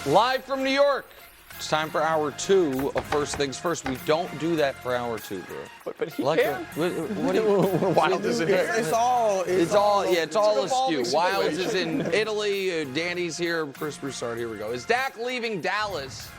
Live from New York. It's time for hour 2 of First Things First. We don't do that for hour 2, bro. But he like can. What do you? Wild is in here. It's all askew. Wiles is in Italy. Danny's here. Chris Broussard. Here we go. Is Dak leaving Dallas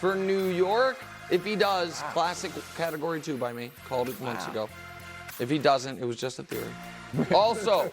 for New York? If he does, classic category 2 by me. Called it months ago. If he doesn't, it was just a theory. Also,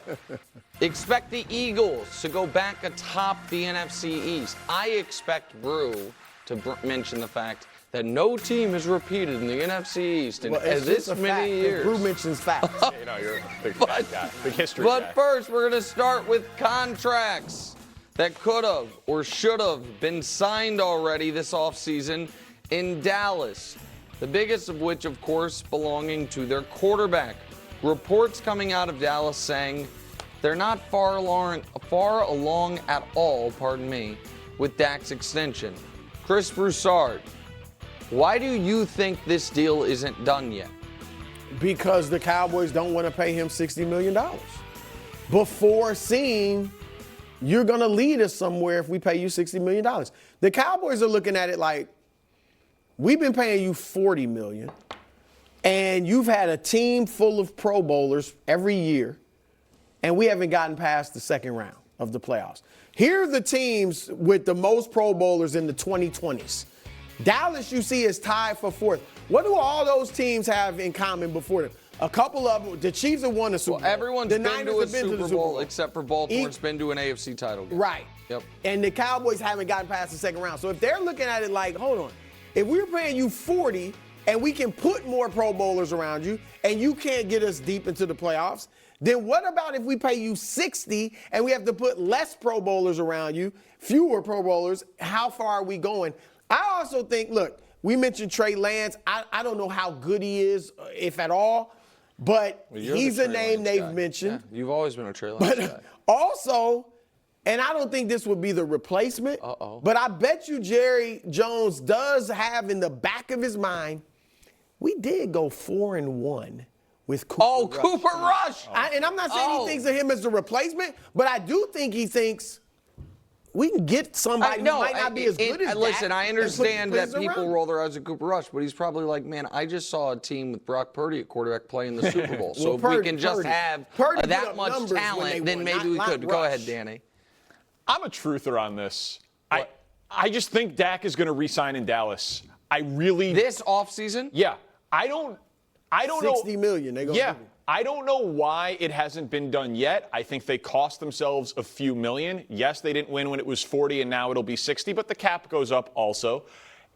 expect the Eagles to go back atop the NFC East. I expect Brew to mention the fact that no team has repeated in the NFC East in this many years. Brew mentions facts. You know, you're a big fact guy, big history guy. But first, we're going to start with contracts that could have or should have been signed already this offseason in Dallas. The biggest of which, of course, belonging to their quarterback. Reports coming out of Dallas saying they're not far along at all, with Dak's extension. Chris Broussard, why do you think this deal isn't done yet? Because the Cowboys don't want to pay him $60 million. Before seeing you're going to lead us somewhere if we pay you $60 million. The Cowboys are looking at it like, we've been paying you $40 million. And you've had a team full of Pro Bowlers every year, and we haven't gotten past the second round of the playoffs. Here are the teams with the most Pro Bowlers in the 2020s. Dallas, you see, is tied for 4th. What do all those teams have in common before them? A couple of them, the Chiefs have won a Super Bowl. Everyone's been to a Super Bowl except for Baltimore's been to an AFC title game. Right. Yep. And the Cowboys haven't gotten past the second round. So if they're looking at it like, hold on, if we're paying you 40 and we can put more Pro Bowlers around you, and you can't get us deep into the playoffs, then what about if we pay you 60 and we have to put less Pro Bowlers around you, fewer Pro Bowlers? How far are we going? I also think, look, we mentioned Trey Lance. I don't know how good he is, if at all, but he's a name they've mentioned. Yeah, you've always been a Trey Lance guy. Also, and I don't think this would be the replacement, but I bet you Jerry Jones does have in the back of his mind, we did go 4-1 with Cooper Rush. Cooper Rush! And I'm not saying he thinks of him as the replacement, but I do think he thinks we can get somebody who might not be as good as Listen, Dak I understand that people around. roll their eyes at Cooper Rush, but he's probably like, man, I just saw a team with Brock Purdy at quarterback play in the Super Bowl. So if we can just have that much talent, then maybe we could. Go ahead, Danny. I'm a truther on this. I just think Dak is going to re-sign in Dallas. This offseason? Yeah. I don't know. $60 million. They go. I don't know why it hasn't been done yet. I think they cost themselves a few million. Yes, they didn't win when it was 40 and now it'll be 60, but the cap goes up also.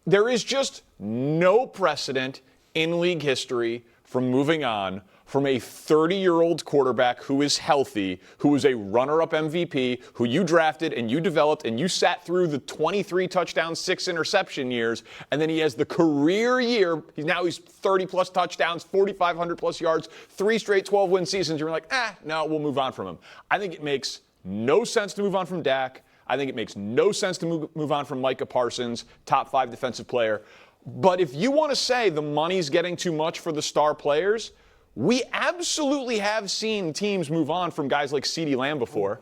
There is just no precedent in league history from moving on from a 30-year-old quarterback who is healthy, who is a runner-up MVP, who you drafted and you developed and you sat through the 23 touchdowns, 6 interception years, and then he has the career year. He's 30-plus touchdowns, 4,500-plus yards, 3 straight 12-win seasons. You're like, no, we'll move on from him. I think it makes no sense to move on from Dak. I think it makes no sense to move on from Micah Parsons, top 5 defensive player. But if you want to say the money's getting too much for the star players, we absolutely have seen teams move on from guys like CeeDee Lamb before.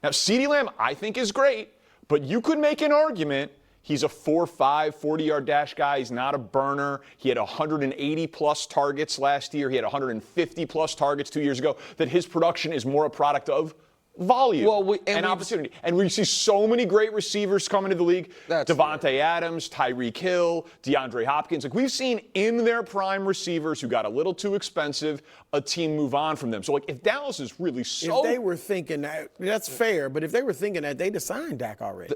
Now, CeeDee Lamb, I think, is great, but you could make an argument he's a 4.5, 40-yard dash guy. He's not a burner. He had 180-plus targets last year. He had 150-plus targets 2 years ago. That his production is more a product of volume and opportunity. And we see so many great receivers come into the league. Devontae Adams, Tyreek Hill, DeAndre Hopkins. Like, we've seen in their prime receivers who got a little too expensive, a team move on from them. So, like, if Dallas is really so... If they were thinking that, that's fair, but if they were thinking that, they'd have signed Dak already.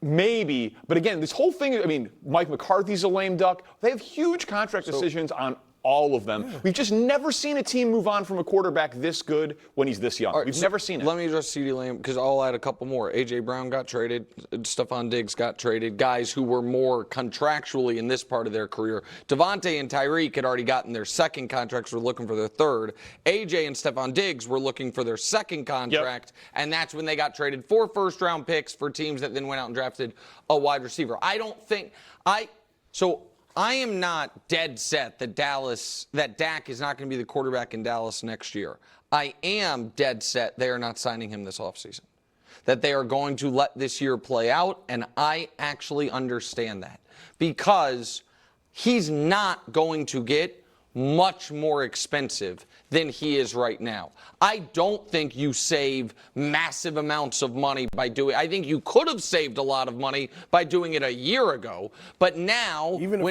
Maybe. But again, this whole thing, I mean, Mike McCarthy's a lame duck. They have huge contract decisions on all of them. Yeah. We've just never seen a team move on from a quarterback this good when he's this young. We've never seen it. Let me address CeeDee Lamb, because I'll add a couple more. A.J. Brown got traded. Stephon Diggs got traded. Guys who were more contractually in this part of their career. Devontae and Tyreek had already gotten their second contracts. Were looking for their third. A.J. and Stephon Diggs were looking for their second contract, and that's when they got traded for first-round picks for teams that then went out and drafted a wide receiver. I am not dead set that Dak is not going to be the quarterback in Dallas next year. I am dead set they are not signing him this offseason. that they are going to let this year play out, and I actually understand that because he's not going to get much more expensive than he is right now. I don't think you save massive amounts of money by doing. I think you could have saved a lot of money by doing it a year ago, but now, even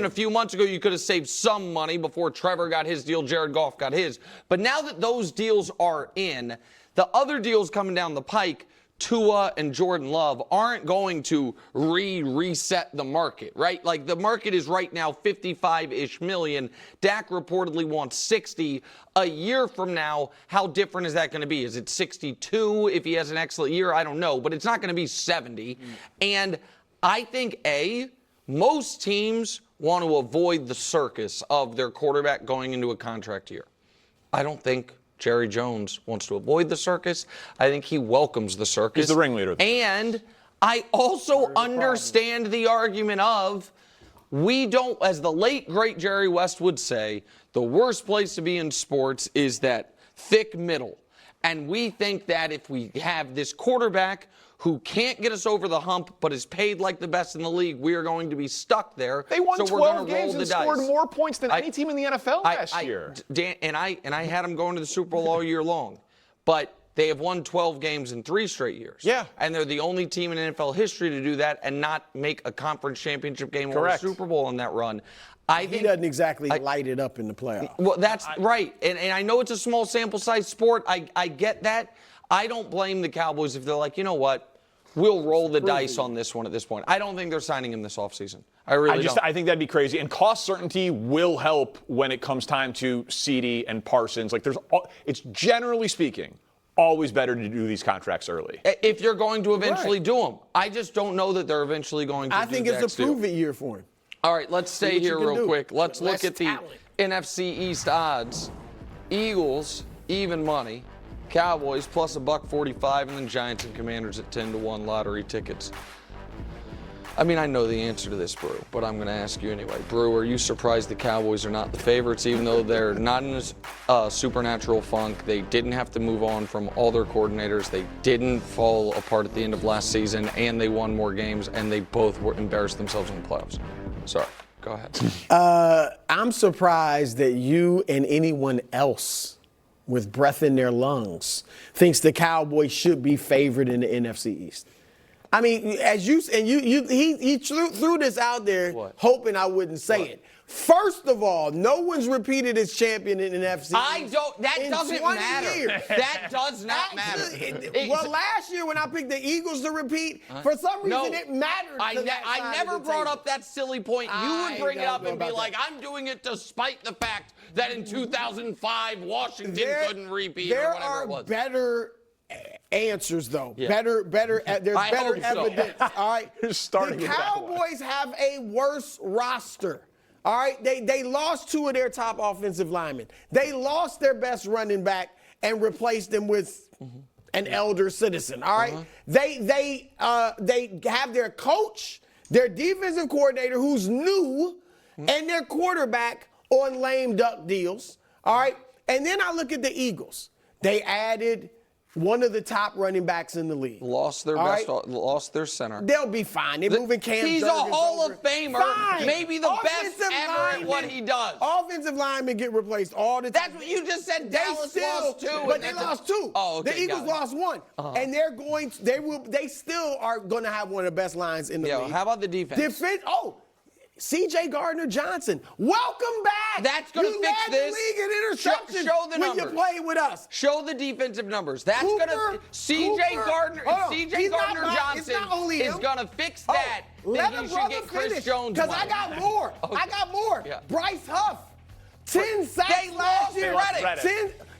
a few months ago, you could have saved some money before Trevor got his deal, Jared Goff got his. But now that those deals are in, the other deals coming down the pike, Tua and Jordan Love, aren't going to reset the market, right? Like, the market is right now 55-ish million. Dak reportedly wants 60. A year from now, how different is that going to be? Is it 62 if he has an excellent year? I don't know, but it's not going to be 70. And I think, most teams want to avoid the circus of their quarterback going into a contract year. I don't think Jerry Jones wants to avoid the circus. I think he welcomes the circus. He's the ringleader. And I also understand the argument of, we don't, as the late, great Jerry West would say, the worst place to be in sports is that thick middle. And we think that if we have this quarterback who can't get us over the hump but is paid like the best in the league, we are going to be stuck there. They won so 12 games and scored more points than any team in the NFL last year. Dan, and I had them going to the Super Bowl all year long. But they have won 12 games in 3 straight years. Yeah. And they're the only team in NFL history to do that and not make a conference championship game or a Super Bowl on that run. He doesn't exactly light it up in the playoffs. Well, that's right. And I know it's a small sample size sport. I get that. I don't blame the Cowboys if they're like, you know what? We'll roll the dice on this one at this point. I don't think they're signing him this offseason. I really don't. I think that'd be crazy. And cost certainty will help when it comes time to CeeDee and Parsons. Like, it's generally speaking always better to do these contracts early. If you're going to eventually do them. I just don't know that they're eventually going to do I think it's a prove-it year for him. All right, let's stay here real quick. Let's look at the NFC East odds. Eagles, even money. Cowboys plus $1.45, and then Giants and Commanders at 10-1 lottery tickets. I mean, I know the answer to this, Brew, but I'm going to ask you anyway. Brew, are you surprised the Cowboys are not the favorites, even though they're not in a supernatural funk? They didn't have to move on from all their coordinators. They didn't fall apart at the end of last season, and they won more games, and they both embarrassed themselves in the playoffs. Sorry, go ahead. I'm surprised that you and anyone else with breath in their lungs thinks the Cowboys should be favored in the NFC East. I mean, he threw this out there hoping I wouldn't say it. First of all, no one's repeated as champion in the NFC. That doesn't matter. That does not matter. Well, last year when I picked the Eagles to repeat, for some reason it mattered. I never brought up that silly point. You would bring it up and be like, I'm doing it despite the fact that in 2005 Washington couldn't repeat or whatever it was. There are better answers, though. Yeah. There's better evidence. So. All right. The Cowboys have a worse roster. All right, they lost 2 of their top offensive linemen. They lost their best running back and replaced them with an elder citizen. All right, they have their coach, their defensive coordinator who's new, and their quarterback on lame duck deals. All right, and then I look at the Eagles. They added one of the top running backs in the league. Lost their center. They'll be fine. They're moving Cam He's Jurgens a Hall over. of Famer. Fine. Maybe the best ever at what he does. Offensive linemen get replaced all the time. That's what you just said. Dallas lost 2. But they lost 2. Oh, okay, the Eagles lost 1. And they still are going to have one of the best lines in the league. How about the defense? C.J. Gardner-Johnson, welcome back. That's going to fix this. You led the league in interceptions show the numbers. when you played with us. Show the defensive numbers. That's going to C.J. Gardner-Johnson is going to fix that. Let him brother finish, because I got more. Okay. I got more. Yeah. Bryce Huff, 10 sacks last year.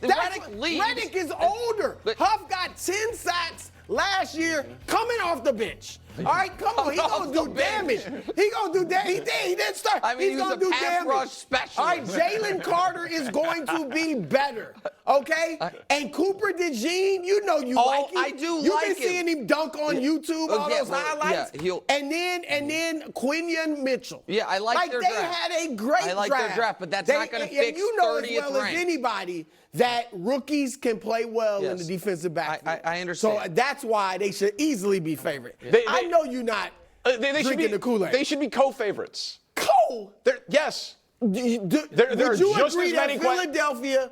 Reddick is older. Huff got 10 sacks last year coming off the bench. All right, come on. He gonna do damage. He gonna do damage. He didn't start. I mean, He's he was gonna a do pass damage. rush specialist. All right, Jalen Carter is going to be better. Okay? And Cooper DeJean, you know you like him. I do You've like been him. seeing him dunk on YouTube, all yeah, those well, highlights. yeah, and then Quinion Mitchell. Yeah, I like their they draft. had a great I like draft. their draft, but that's not gonna fix you know 30th as well rank. as anybody that rookies can play well in Yes. the defensive backfield. I understand. So that's why they should easily be favorite. I know you're not They should drinking be, the Kool-Aid. They should be co-favorites. Yes. There are would you just agree as that many Philadelphia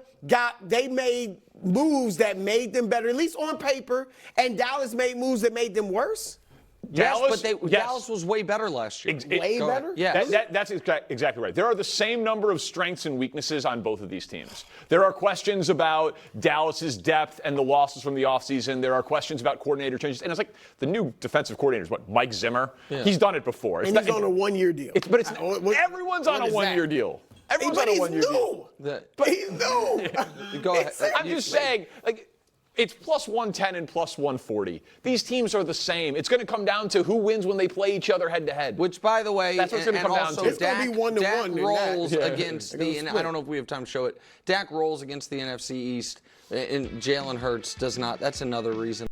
they made moves that made them better, at least on paper, and Dallas made moves that made them worse? Yes, but Dallas was way better last year. Way better? Yeah. That's exactly right. There are the same number of strengths and weaknesses on both of these teams. There are questions about Dallas's depth and the losses from the offseason. There are questions about coordinator changes. And it's like the new defensive coordinator is what? Mike Zimmer? Yeah. He's done it before. And he's on a one-year deal. Everyone's on a one-year deal. Everyone's on a one-year deal. But he's new. Go ahead. I'm just saying, it's plus 110 and plus 140. These teams are the same. It's going to come down to who wins when they play each other head to head. Which, by the way, that's what's going to come down to. It's going to be 1-1. Dak rolls against and I don't know if we have time to show it. Dak rolls against the NFC East, and Jalen Hurts does not. That's another reason.